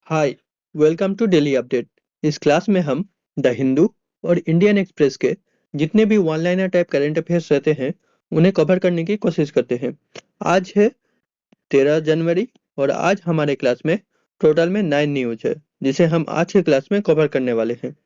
Hi, welcome to daily update. इस class में हम द हिंदू और इंडियन एक्सप्रेस के जितने भी one liner type current affairs रहते हैं उन्हें कवर करने की कोशिश करते हैं। आज है 13 जनवरी और आज हमारे क्लास में टोटल में 9 न्यूज है जिसे हम आज के क्लास में कवर करने वाले हैं।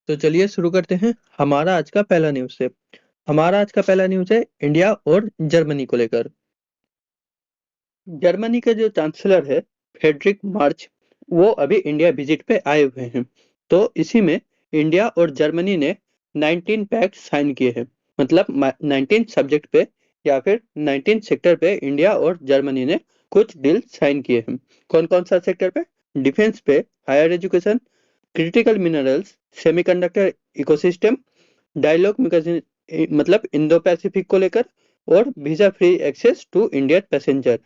तो चलिए शुरू करते हैं हमारा आज का पहला न्यूज से। हमारा आज का पहला न्यूज है इंडिया और जर्मनी को लेकर। जर्मनी के जो चांसलर है फ्रेडरिक मार्च, वो अभी इंडिया विजिट पे आए हुए हैं। तो इसी में इंडिया और जर्मनी ने 19 पैक्ट साइन किए हैं। मतलब 19 सब्जेक्ट पे या फिर 19 सेक्टर पे इंडिया और जर्मनी ने कुछ डील साइन किए हैं। कौन कौन सा सेक्टर पे? डिफेंस पे, higher education, critical minerals, semiconductor ecosystem, dialogue मतलब इंडो पैसिफिक को लेकर, और visa free access to Indian passenger.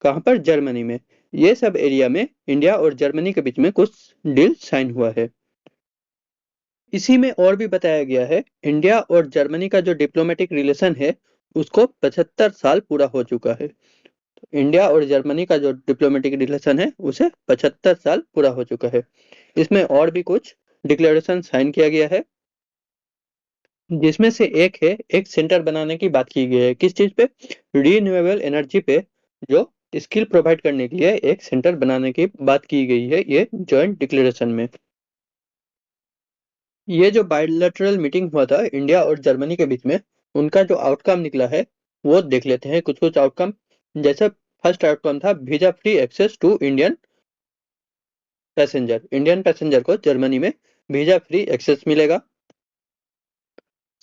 कहां पर? जर्मनी में। ये सब एरिया में इंडिया और जर्मनी के बीच में कुछ डील साइन हुआ है। इसी में और भी बताया गया है इंडिया और जर्मनी का जो डिप्लोमेटिक रिलेशन है उसको 75 साल पूरा हो चुका है। तो इंडिया और जर्मनी का जो डिप्लोमेटिक रिलेशन है उसे 75 साल पूरा हो चुका है। इसमें और भी कुछ डिक्लेरेशन साइन किया गया है जिसमें से एक है, एक सेंटर बनाने की बात की गई है। किस चीज पे? रीन्यूएबल एनर्जी पे, जो स्किल प्रोवाइड करने के लिए एक सेंटर बनाने की बात की गई है ये जॉइंट डिक्लेरेशन में। ये जो बायलैटरल मीटिंग हुआ था इंडिया और जर्मनी के बीच में, उनका जो आउटकम निकला है वो देख लेते हैं कुछ कुछ आउटकम। जैसे फर्स्ट आउटकम था visa free access to Indian passenger को जर्मनी में वीजा फ्री एक्सेस मिलेगा।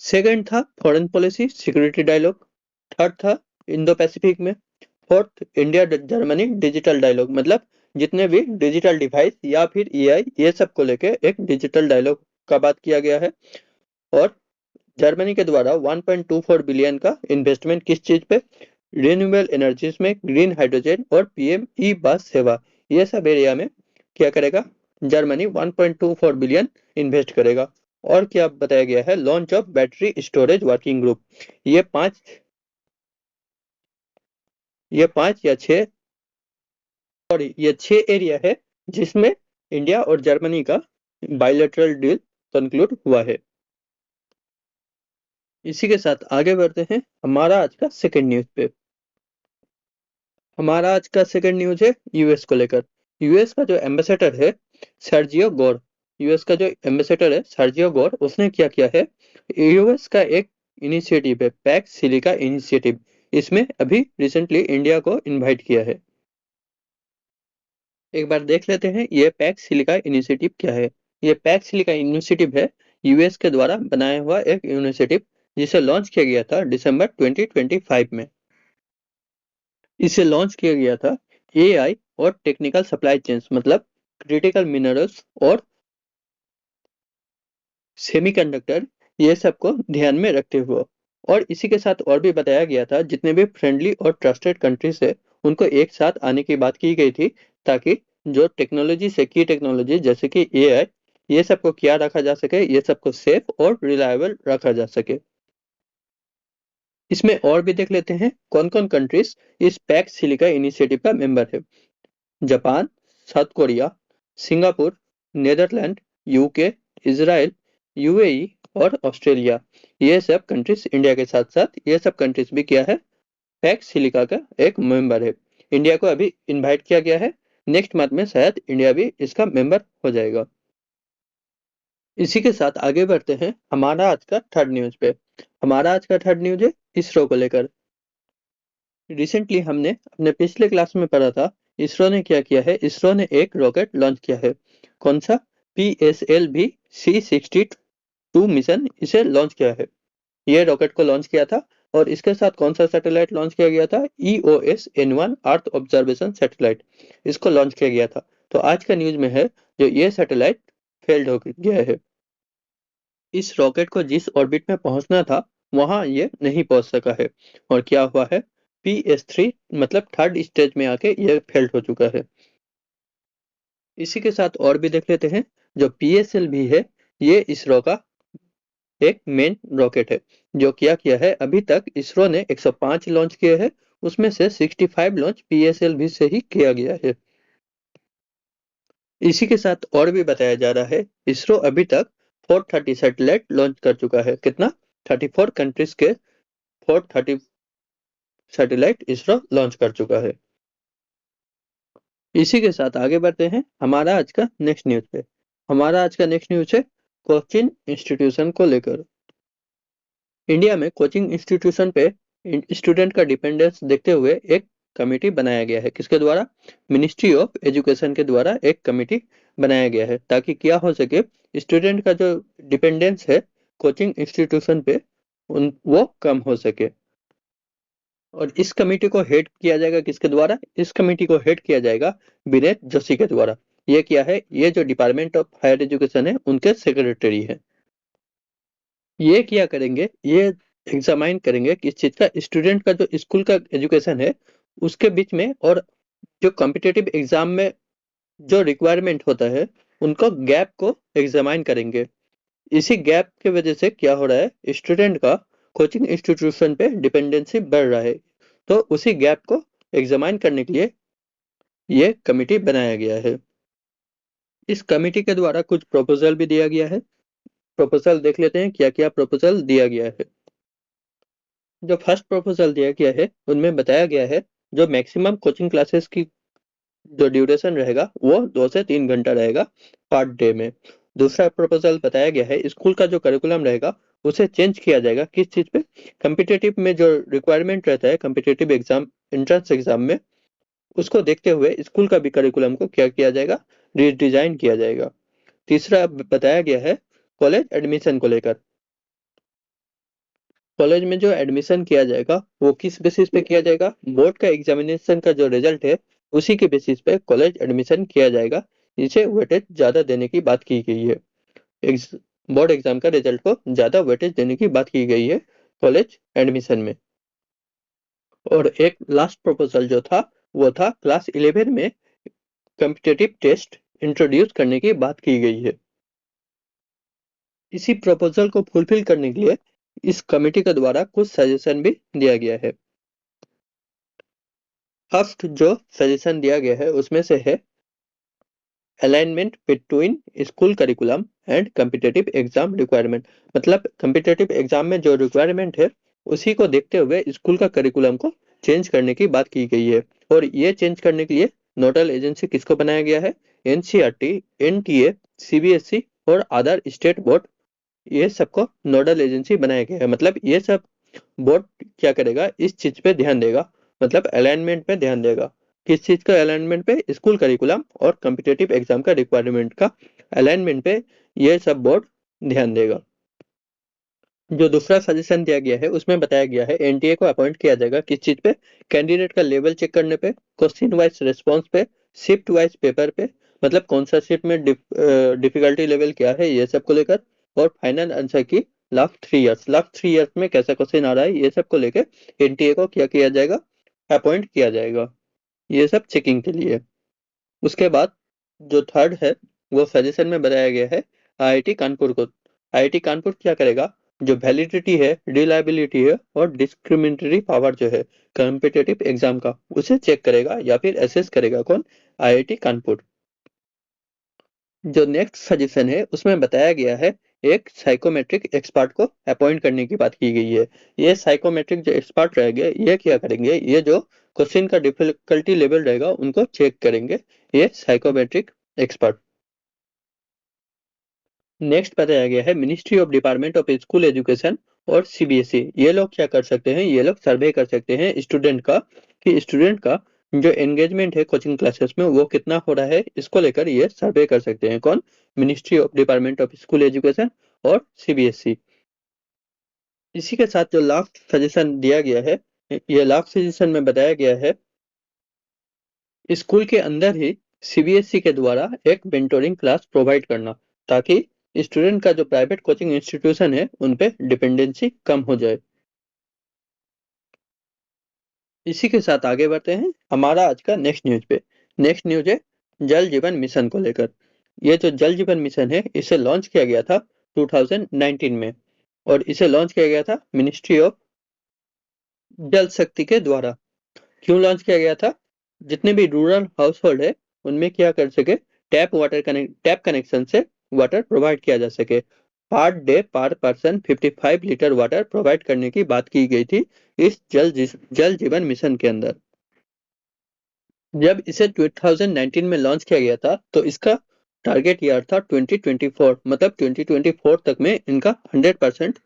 सेकंड था foreign policy security dialogue. Third था इंडो पैसिफिक में। Fourth, India Germany digital dialogue, मतलब जितने भी डिजिटल डिवाइस या फिर एआई ये सब को लेके एक डिजिटल डायलॉग का बात किया गया है। और जर्मनी के द्वारा 1.24 बिलियन का इन्वेस्टमेंट किस चीज पे? रिन्यूएबल एनर्जीज में, ग्रीन हाइड्रोजन और पीएम ई बस सेवा, ये सब एरिया में क्या करेगा? जर्मनी 1.24 बिलियन इन्वेस्ट करेगा। और क्या बताया गया है? Launch of battery storage working group. ये पांच ये पांच या छह, सॉरी, ये छह एरिया है जिसमें इंडिया और जर्मनी का बायलैटरल डील कंक्लूड हुआ है। इसी के साथ आगे बढ़ते हैं हमारा आज का सेकंड न्यूज पे। हमारा आज का सेकंड न्यूज है यूएस को लेकर। यूएस का जो एम्बेसडर है सर्जियो गोर, यूएस का जो एम्बेसडर है सर्जियो गोर, उसने क्या किया है? यूएस का एक इनिशिएटिव है पैक्स सिलिका इनिशिएटिव, इसमें अभी रिसेंटली इंडिया को इनवाइट किया है। एक बार देख लेते हैं ये पैक्स सिलिका इनिशिएटिव क्या है। ये पैक्स सिलिका इनिशिएटिव है यूएस के द्वारा बनाया हुआ एक इनिशिएटिव जिसे लॉन्च किया गया था दिसंबर 2025 में। इसे लॉन्च किया गया था एआई और टेक्निकल सप्लाई चेन्स, मतलब क्रिटिकल मिनरल्स और सेमीकंडक्टर, ये सब को ध्यान में रखते हुए। और इसी के साथ और भी बताया गया था जितने भी फ्रेंडली और ट्रस्टेड कंट्रीज है उनको एक साथ आने की बात की गई थी, ताकि जो टेक्नोलॉजी से की टेक्नोलॉजी जैसे कि एआई, ये सबको क्या रखा जा सके, ये सबको सेफ और रिलायबल रखा जा सके। इसमें और भी देख लेते हैं कौन कौन कंट्रीज इस पैक्स सिलिका इनिशिएटिव का मेंबर है। Japan, South Korea, Singapore, Netherland, UK, Israel, UAE और ऑस्ट्रेलिया, ये सब कंट्रीज इंडिया के साथ साथ ये सब कंट्रीज भी क्या है? पैक्स सिलिका का एक मेंबर है। इंडिया को अभी इनवाइट किया गया है, नेक्स्ट मंथ में शायद इंडिया भी इसका मेंबर हो जाएगा। इसी के साथ आगे बढ़ते हैं हमारा आज का थर्ड न्यूज पे। हमारा आज का थर्ड न्यूज है इसरो को लेकर। रिसेंटली हमने अपने पिछले क्लास में पढ़ा था इसरो ने क्या किया है। इसरो ने एक रॉकेट लॉन्च किया है। कौन सा? PSLV-C62 मिशन इसे लॉन्च किया है। ये रॉकेट को लॉन्च किया था। और इसके साथ कौन सा सैटेलाइट लॉन्च किया गया था? EOS-N1 अर्थ ऑब्जर्वेशन सैटेलाइट, इसको लॉन्च किया गया था। तो आज का न्यूज में है जो ये सैटेलाइट फेल्ड हो गया है। इस रॉकेट को जिस ऑर्बिट में पहुंचना था वहां ये नहीं पहुंच सका है। और क्या हुआ है? PS3 मतलब थर्ड स्टेज में आके ये फेल्ड हो चुका है। इसी के साथ और भी देख लेते हैं जो PSLV है, ये इसरो का एक मेन रॉकेट है। जो किया है अभी तक इसरो ने 105 लॉन्च किए हैं, उसमें से 65 लॉन्च PSLV से ही किया गया है। इसी के साथ और भी बताया जा रहा है, इसरो अभी तक 430 सैटेलाइट लॉन्च कर चुका है। कितना? 34 कंट्रीज के 430 सैटेलाइट इसरो लॉन्च कर चुका है। इसी के साथ आगे बढ़ते हैं हमारा आज का नेक्स्ट न्यूज पे। हमारा आज का नेक्स्ट न्यूज है कोचिंग इंस्टीट्यूशन को लेकर। इंडिया में कोचिंग इंस्टीट्यूशन पे स्टूडेंट का डिपेंडेंस देखते हुए एक कमेटी बनाया गया है। किसके द्वारा? मिनिस्ट्री ऑफ एजुकेशन के द्वारा एक कमेटी बनाया गया है, ताकि क्या हो सके, स्टूडेंट का जो डिपेंडेंस है कोचिंग इंस्टीट्यूशन पे वो कम हो सके। और इस कमेटी को हेड किया जाएगा किसके द्वारा? इस कमेटी को हेड किया जाएगा विनेत जोशी के द्वारा। ये क्या है? ये जो डिपार्टमेंट ऑफ हायर एजुकेशन है उनके सेक्रेटरी है। ये क्या करेंगे? ये एग्जामाइन करेंगे कि इस चीज का स्टूडेंट का जो स्कूल का एजुकेशन है उसके बीच में और जो कॉम्पिटिटिव एग्जाम में जो रिक्वायरमेंट होता है उनको गैप को एग्जामाइन करेंगे। इसी गैप के वजह से क्या हो रहा है, स्टूडेंट का कोचिंग इंस्टीट्यूशन पे डिपेंडेंसी बढ़ रहा है। तो उसी गैप को एग्जामाइन करने के लिए ये कमिटी बनाया गया है। इस कमिटी के द्वारा कुछ प्रपोजल भी दिया गया है। प्रपोजल देख लेते हैं क्या क्या प्रपोजल दिया गया है। जो फर्स्ट प्रपोजल दिया गया है उनमें बताया गया है जो मैक्सिमम कोचिंग क्लासेस की जो ड्यूरेशन रहेगा वो 2 से 3 घंटा रहेगा पर डे में। दूसरा प्रपोजल बताया गया है स्कूल का जो करिकुलम रहेगा उसे चेंज किया जाएगा। किस चीज पे? कम्पिटेटिव में जो रिक्वायरमेंट रहता है कम्पिटेटिव एग्जाम, एंट्रेंस एग्जाम में, उसको देखते हुए स्कूल का भी करिकुलम को क्या किया जाएगा? रीडिजाइन किया जाएगा। तीसरा बताया गया है कॉलेज एडमिशन को लेकर। कॉलेज में जो एडमिशन किया जाएगा वो किस बेसिस पे किया जाएगा? बोर्ड का एग्जामिनेशन का जो रिजल्ट है उसी के बेसिस पे कॉलेज एडमिशन किया जाएगा। इसे वेटेज ज्यादा देने की बात की गई है। बोर्ड एग्जाम का रिजल्ट को ज्यादा वेटेज देने की बात की गई है कॉलेज एडमिशन में। और एक लास्ट प्रपोजल जो था वो था क्लास 11 में कॉम्पिटिटिव टेस्ट इंट्रोड्यूस करने की बात की गई है। इसी प्रपोजल को फुलफिल करने के लिए इस कमेटी के द्वारा कुछ सजेशन भी दिया गया है। फर्स्ट जो सजेशन दिया गया है उसमें से है alignment between school curriculum and competitive exam requirement. मतलब कम्पिटिटिव एग्जाम में जो रिक्वायरमेंट है उसी को देखते हुए स्कूल का करिकुलम को चेंज करने की बात की गई है। और ये चेंज करने के लिए नोडल एजेंसी किसको बनाया गया है? एनसीईआरटी, एनटीए, सीबीएसई और अदर स्टेट बोर्ड, ये सबको नोडल एजेंसी बनाया गया है। मतलब ये सब बोर्ड क्या करेगा? इस चीज पे ध्यान देगा, मतलब अलाइनमेंट पे ध्यान देगा। किस चीज का अलाइनमेंट पे? स्कूल करिकुलम और कॉम्पिटिटिव एग्जाम का रिक्वायरमेंट का अलाइनमेंट पे ये सब बोर्ड ध्यान देगा। जो दूसरा सजेशन दिया गया है उसमें बताया गया है एनटीए को अपॉइंट किया जाएगा किस चीज पे? कैंडिडेट का लेवल चेक करने पे, क्वेश्चन वाइज रिस्पॉन्स पे, शिफ्ट वाइज पेपर पे, मतलब कौन सा शिफ्ट में डिफिकल्टी लेवल क्या है ये सब को लेकर, और फाइनल आंसर की लास्ट 3 इयर्स में कैसा क्वेश्चन आ रहा है ये सब को लेकर एनटीए को क्या किया जाएगा? अपॉइंट किया जाएगा, ये सब चेकिंग के लिए। उसके बाद जो थर्ड है वो सजेशन में बताया गया है आईआईटी कानपुर को। आईआईटी कानपुर क्या करेगा? जो वैलिडिटी है, रिलायबिलिटी है और डिस्क्रिमिनेटरी पावर जो है कॉम्पिटिटिव एग्जाम का उसे चेक करेगा या फिर एसेस करेगा। कौन? आईआईटी कानपुर। जो नेक्स्ट सजेशन है उसमें बताया गया है एक साइकोमेट्रिक एक्सपर्ट को अपॉइंट करने की बात की गई है। ये साइकोमेट्रिक जो एक्सपर्ट रहेंगे ये क्या करेंगे? ये जो क्वेश्चन का डिफिकल्टी लेवल रहेगा उनको चेक करेंगे, ये साइकोमेट्रिक एक्सपर्ट। नेक्स्ट बताया गया है ministry of department of school education और सीबीएसई। ये लोग क्या कर सकते हैं? ये लोग सर्वे कर सकते हैं स्टूडेंट का कि स्टूडेंट का जो एंगेजमेंट है कोचिंग क्लासेस में वो कितना हो रहा है, इसको लेकर ये सर्वे कर सकते हैं। कौन? Ministry of department of school education और सीबीएसई। इसी के साथ जो लास्ट सजेशन दिया गया है, ये लास्ट सजेशन में बताया गया है स्कूल के अंदर ही सीबीएसई के द्वारा एक मेंटोरिंग क्लास प्रोवाइड करना, ताकि स्टूडेंट का जो प्राइवेट कोचिंग इंस्टीट्यूशन है उन पे डिपेंडेंसी कम हो जाए। इसी के साथ आगे बढ़ते हैं हमारा आज का नेक्स्ट न्यूज पे। नेक्स्ट न्यूज है जल जीवन मिशन को लेकर। ये जो जल जीवन मिशन है इसे लॉन्च किया गया था 2019 में, और इसे लॉन्च किया गया था मिनिस्ट्री ऑफ जल शक्ति के द्वारा। क्यों लॉन्च किया गया था? जितने भी रूरल हाउस होल्ड है उनमें क्या कर सके, टैप कनेक्शन से वाटर प्रोवाइड किया जा सके। पर डे पर पर्सन 55 लीटर वाटर प्रोवाइड करने की बात की गई थी इस जल जीवन मिशन के अंदर। जब इसे 2019 में लॉन्च किया गया था तो इसका टारगेट ईयर था 2024, मतलब 2024 तक में इनका 100%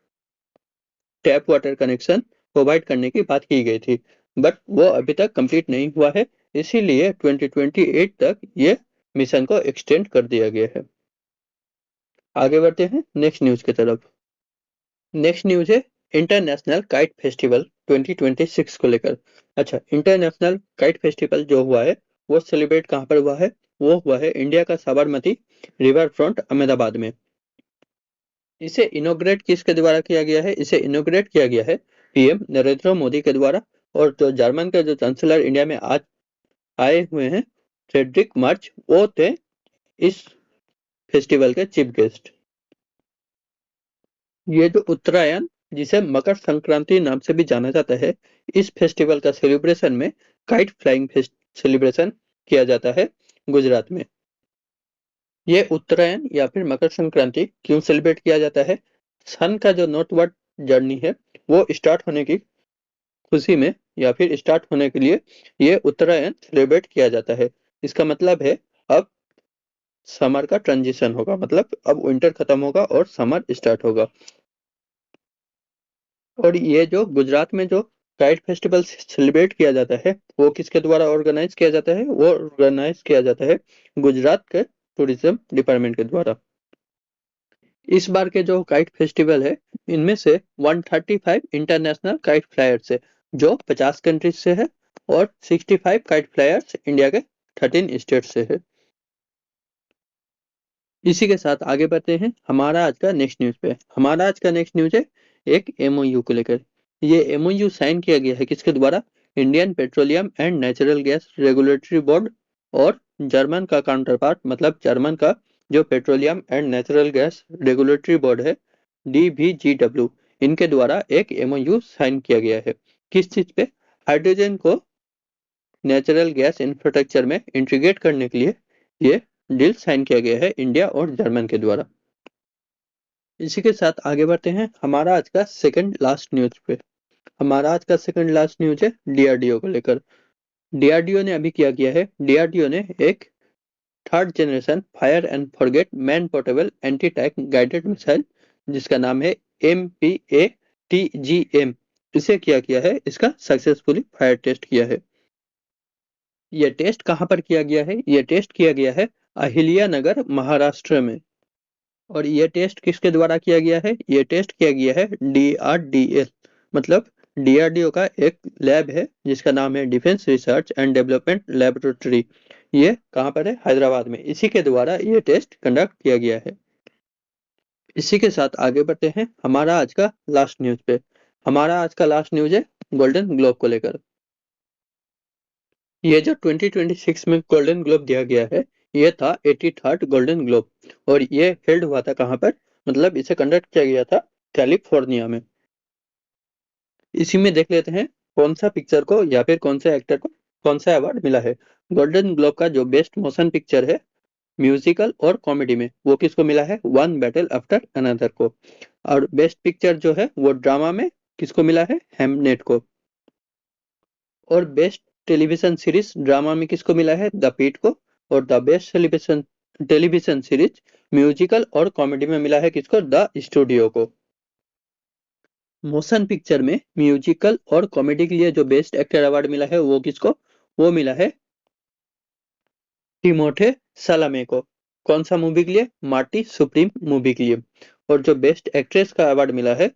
टैप वाटर कनेक्शन प्रोवाइड करने की बात की गई थी, बट वो अभी तक कंप्लीट नहीं हुआ है, इसीलिए 2028 तक ये मिशन को एक्सटेंड कर दिया गया है। आगे बढ़ते हैं नेक्स्ट न्यूज की तरफ। नेक्स्ट न्यूज है इंटरनेशनल काइट फेस्टिवल 2026 को लेकर। अच्छा, इंटरनेशनल काइट फेस्टिवल जो हुआ है वो सेलिब्रेट कहाँ पर हुआ है? वो हुआ है इंडिया का साबरमती रिवर फ्रंट अहमदाबाद में। इसे इनोग्रेट किसके द्वारा किया गया है? इसे इनोग्रेट किया गया है पीएम नरेंद्र मोदी के द्वारा, और जो जर्मन के जो चांसलर इंडिया में आज आए हुए हैं फ्रेडरिक मार्च, वो थे इस फेस्टिवल के चीफ गेस्ट। ये जो उत्तरायण, जिसे मकर संक्रांति नाम से भी जाना जाता है, इस फेस्टिवल का सेलिब्रेशन में काइट फ्लाइंग सेलिब्रेशन किया जाता है गुजरात में। ये उत्तरायण या फिर मकर संक्रांति क्यों सेलिब्रेट किया जाता है? सन का जो नॉर्थवर्ड जर्नी है वो स्टार्ट होने की खुशी में या फिर स्टार्ट होने के लिए ये उत्तरायण सेलिब्रेट किया जाता है। इसका मतलब है अब समर का ट्रांजिशन होगा, मतलब अब विंटर खत्म होगा और समर स्टार्ट होगा। और ये जो गुजरात में जो काइट फेस्टिवल सेलिब्रेट किया जाता है वो किसके द्वारा ऑर्गेनाइज किया जाता है? वो ऑर्गेनाइज किया जाता है गुजरात के टूरिज्म डिपार्टमेंट के द्वारा। इस बार के जो काइट फेस्टिवल है इनमें से 135 इंटरनेशनल काइट फ्लायर्स है जो 50 कंट्रीज से है, और 65 काइट फ्लायर्स इंडिया के 13 स्टेट से है। इसी के साथ आगे बढ़ते हैं हमारा आज का नेक्स्ट न्यूज पे। हमारा आज का नेक्स्ट न्यूज है एक एमओयू को लेकर। ये एमओयू साइन किया गया है किसके द्वारा? Indian petroleum and natural gas regulatory board और जर्मन का काउंटर पार्ट, मतलब जर्मन का जो petroleum and natural gas regulatory board है DVGW, इनके द्वारा एक एमओयू साइन किया गया है। किस चीज पे? हाइड्रोजन को नेचुरल गैस इंफ्रास्ट्रक्चर में इंटीग्रेट करने के लिए ये डील साइन किया गया है इंडिया और जर्मन के द्वारा। इसी के साथ आगे बढ़ते हैं हमारा आज का सेकंड लास्ट न्यूज पे। हमारा आज का सेकंड लास्ट न्यूज है डीआरडीओ को लेकर। डीआरडीओ ने अभी क्या किया है? डीआरडीओ ने एक third generation fire and forget man portable anti tank guided missile, जिसका नाम है MPATGM, इसे क्या किया है? इसका सक्सेसफुली फायर टेस्ट किया है। यह टेस्ट कहां पर किया गया है? यह टेस्ट किया गया है अहिल्यानगर महाराष्ट्र में। और यह टेस्ट किसके द्वारा किया गया है? यह टेस्ट किया गया है DRDL, मतलब डीआरडीओ का एक लैब है जिसका नाम है defence research and development laboratory. ये कहां पर है? हैदराबाद में। इसी के द्वारा ये टेस्ट कंडक्ट किया गया है। इसी के साथ आगे बढ़ते हैं हमारा आज का लास्ट न्यूज पे। हमारा आज का लास्ट न्यूज है गोल्डन ग्लोब को लेकर। ये जो 2026 में गोल्डन ग्लोब दिया गया है ये था 83rd गोल्डन ग्लोब, और ये हेल्ड हुआ था कहाँ पर? मतलब इसे कंडक्ट किया गया था कैलिफोर्निया में। इसी में देख लेते हैं कौन सा पिक्चर को या फिर कौन से एक्टर को कौन सा अवार्ड मिला है। गोल्डन ग्लोब का जो बेस्ट मोशन पिक्चर है म्यूजिकल और कॉमेडी में, वो किसको मिला है? वन बैटल आफ्टर अनदर को। और बेस्ट पिक्चर जो है वो ड्रामा में किसको मिला है? हेमनेट को। और बेस्ट टेलीविजन सीरीज ड्रामा में किसको मिला है? द पीट को। और the best television series musical और कॉमेडी में मिला है किसको? द स्टूडियो को। मोशन पिक्चर में म्यूजिकल और कॉमेडी के लिए जो बेस्ट एक्टर अवार्ड मिला है वो किसको? वो मिला है टिमोथे सालामे को। कौन सा मूवी के लिए? मार्टी सुप्रीम मूवी के लिए। और जो बेस्ट एक्ट्रेस का अवार्ड मिला है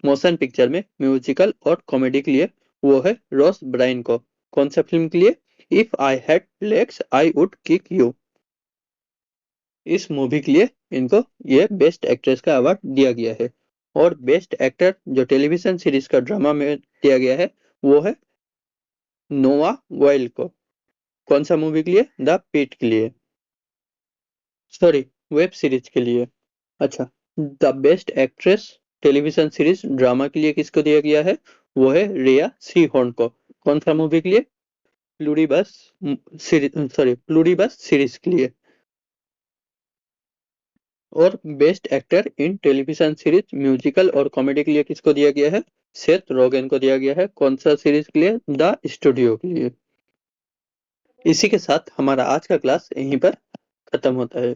मोशन पिक्चर में म्यूजिकल और कॉमेडी के लिए वो है रोस ब्राइन को। कौन सा फिल्म के लिए? If I had legs I would kick you. इस मूवी के लिए इनको ये बेस्ट एक्ट्रेस का अवार्ड दिया गया है। और बेस्ट एक्टर जो टेलीविजन सीरीज का ड्रामा में दिया गया है वो है नोआ वाइल को। कौन सा मूवी के लिए? द पीट के लिए, सॉरी वेब सीरीज के लिए। अच्छा, the best actress television series drama के लिए किसको दिया गया है? वो है रिया सी हॉर्न को। कौन सा मूवी के लिए? प्लूरीबस प्लूरीबस सीरीज के लिए। और best actor in television series musical और कॉमेडी के लिए किसको दिया गया है? सेथ रोगन को दिया गया है। कौन सा सीरीज के लिए? द स्टूडियो के लिए। इसी के साथ हमारा आज का क्लास यहीं पर खत्म होता है।